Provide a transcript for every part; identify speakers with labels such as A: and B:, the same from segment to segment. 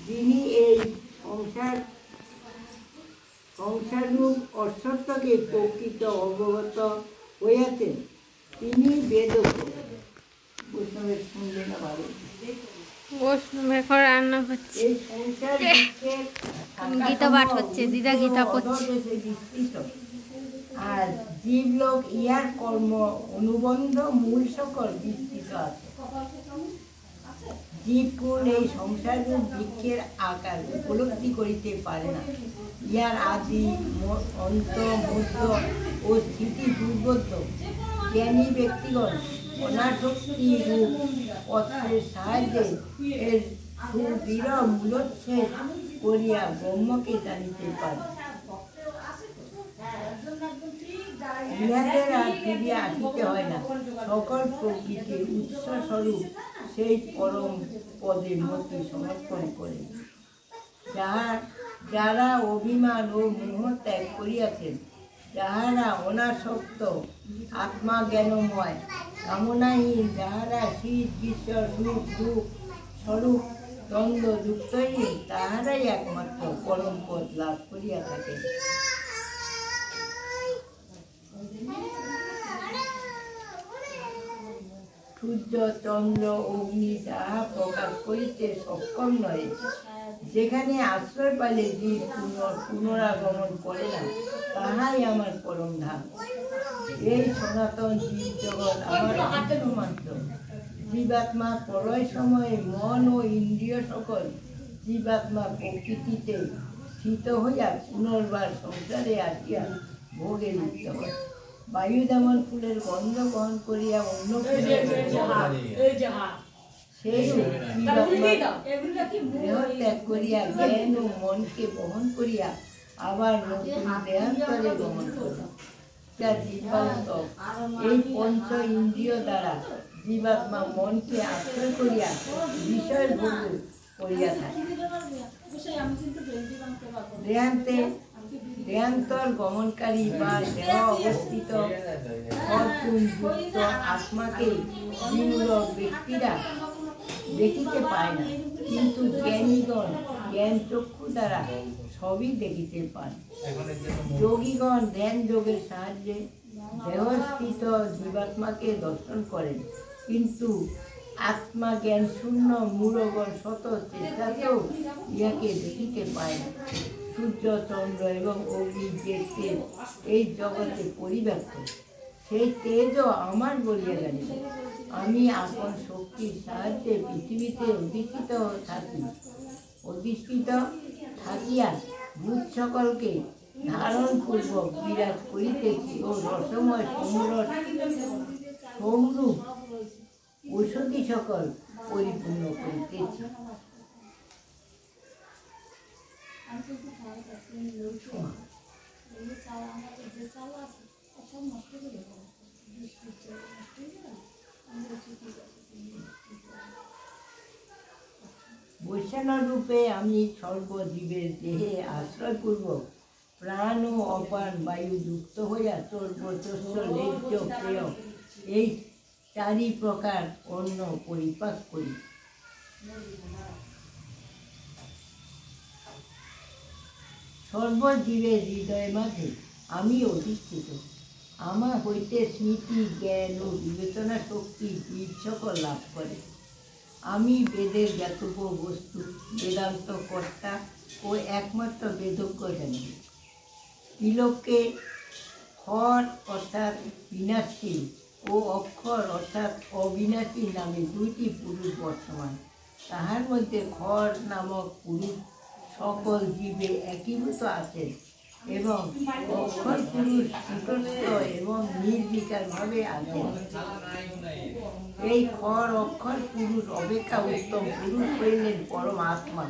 A: যিনি এই সংসাররূপ অসত্যকে প্রকৃত অবগত হইয়াছেন, তিনি বেদজ্ঞ। বৈষ্ণবের শুনলে না ভালো,
B: বৈষ্ণব এখন রান্না হচ্ছে,
A: এই সংসার
B: গীতা পাঠ হচ্ছে, দিদা গীতা পড়ছে।
A: আর জীবলোক ইহার কর্ম অনুবন্ধ মূল সকল বিস্তৃত আছে। জীবকুল এই সংসাররূপ বৃক্ষের আকার উপলব্ধি করিতে পারে না। ইহার আদি অন্ত মধ্য ও স্থিতি দুর্বোধ্য। জ্ঞানী ব্যক্তিগণ অনাসক্তি রূপ অস্ত্রের সাহায্যে এর সুদৃঢ় মূলোচ্ছেদ করিয়া ব্রহ্মকে জানিতে পারে। ইহাদের আর ফিরিয়া আসিতে হয় না। সকল প্রকৃতির উৎসস্বরূপ সেই পরম পদে মতি সমর্পণ করে। যারা অভিমান ও মোহ ত্যাগ করিয়াছেন, যাহারা অনাসক্ত আত্মা জ্ঞানময়, কামনাহীন, যাহারা শীত গ্রীষ্ম সুখ দুঃখ স্বরূপ দ্বন্দ্ব যুক্তহীন, তাহারাই একমাত্র পরম পদ লাভ করিয়া থাকেন। সূর্য চন্দ্র অগ্নি যাহা প্রকাশ করিতে সক্ষম নয়, যেখানে আশ্রয় পাইলে জীব পুনরাগমন করে না, তাহাই আমার পরম ধাম। এই সনাতন জীব জগৎ আমার মাত্র। জীবাত্মা প্রলয় সময়ে মন ও ইন্দ্রিয় সকল জীবাত্মা প্রকৃতিতে স্থিত হইয়া পুনর্বার সংসারে আসিয়া ভোগে লিপ্ত হয়। বায়ু যেমন ফুলের গন্ধ বহন করিয়া অন্য সেই দেহ ত্যাগ করিয়া জ্ঞান ও মনকে বহন করিয়া আবার নতুন দেহান্তরে গমন করে। এই পঞ্চ ইন্দ্রিয় দ্বারা জীবাত্মা মনকে আশ্রয় করিয়া বিষয় ভোগ করিয়া থাকে। দেহান্তর গমনকারী বা দেহ অবস্থিত যুক্ত আত্মাকে বিমূঢ় ব্যক্তিরা দেখিতে পায় না, কিন্তু জ্ঞানীগণ জ্ঞান চক্ষু দ্বারা সবই দেখিতে পান। যোগীগণ ধ্যান যোগের সাহায্যে দেহস্থিত জীবাত্মাকে দর্শন করেন, কিন্তু আত্মা জ্ঞান শূন্য মূঢ়গণ শত চেষ্টাতেও ইহাকে দেখিতে পায় না। সূর্য চন্দ্র এবং অগ্নি যে তেজ এই জগতে পরিব্যাপ্ত, সেই তেজও আমার বলিয়া জানিব। আমি আপন শক্তির সাহায্যে পৃথিবীতে অধিষ্ঠিত থাকিয়া ভূত সকলকে ধারণ পূর্বক বিরাজ করিতেছি ও রসময় সমরূপ ঔষধি সকল পরিপূর্ণ করিতেছি। বৈষ্ণব রূপে আমি সর্বজীবের দেহে আশ্রয়পূর্বক প্রাণ ও অপান বায়ু যুক্ত হইয়া সর্বচস্য লেজ্জ প্রেয় এই চারি প্রকার অন্ন পরিপাক করি। সর্বজীবের হৃদয় মাঝে আমি অধিষ্ঠিত। আমার হইতে স্মৃতি জ্ঞান ও বিবেচনা শক্তি জীব সকল লাভ করে। আমি বেদের জ্ঞাতব্য বস্তু, বেদান্ত কর্তা ও একমাত্র বেদজ্ঞ জানি। তিলককে খর অর্থাৎ বিনাশী ও অক্ষর অর্থাৎ অবিনাশী নামে দুইটি পুরুষ বর্তমান। তাহার মধ্যে খর নামক পুরুষ সকল জীবে একীভূত আছেন এবং অক্ষর পুরুষ কূটস্থ এবং নির্বিকারভাবে আছেন। এই খর অক্ষর পুরুষ অপেক্ষা উত্তম পুরুষ হইলেন পরমাত্মা।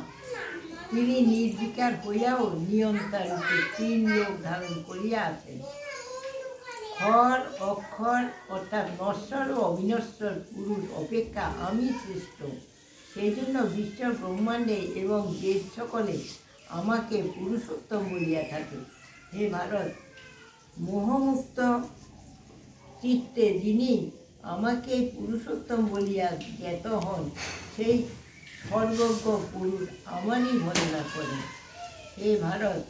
A: তিনি নির্বিকার হইয়াও নিয়ন্তা রূপে 3 লোক ধারণ করিয়া আছেন। খর অক্ষর অর্থাৎ নশ্বর ও অবিনশ্বর পুরুষ অপেক্ষা আমি শ্রেষ্ঠ। সেই জন্য বিশ্ব ব্রহ্মাণ্ডে এবং বেদ সকলে আমাকে পুরুষোত্তম বলিয়া থাকে। হে ভারত, মোহমুক্ত চিত্তে যিনি আমাকে পুরুষোত্তম বলিয়া জ্ঞাত হন, সেই সর্বজ্ঞ পুরুষ আমারই ভজনা করে। হে ভারত,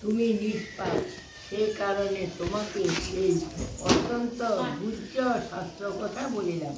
A: তুমি নিষ্পাপ, সে কারণে তোমাকে এই অত্যন্ত গুজ্জ শাস্ত্র কথা বলিলাম।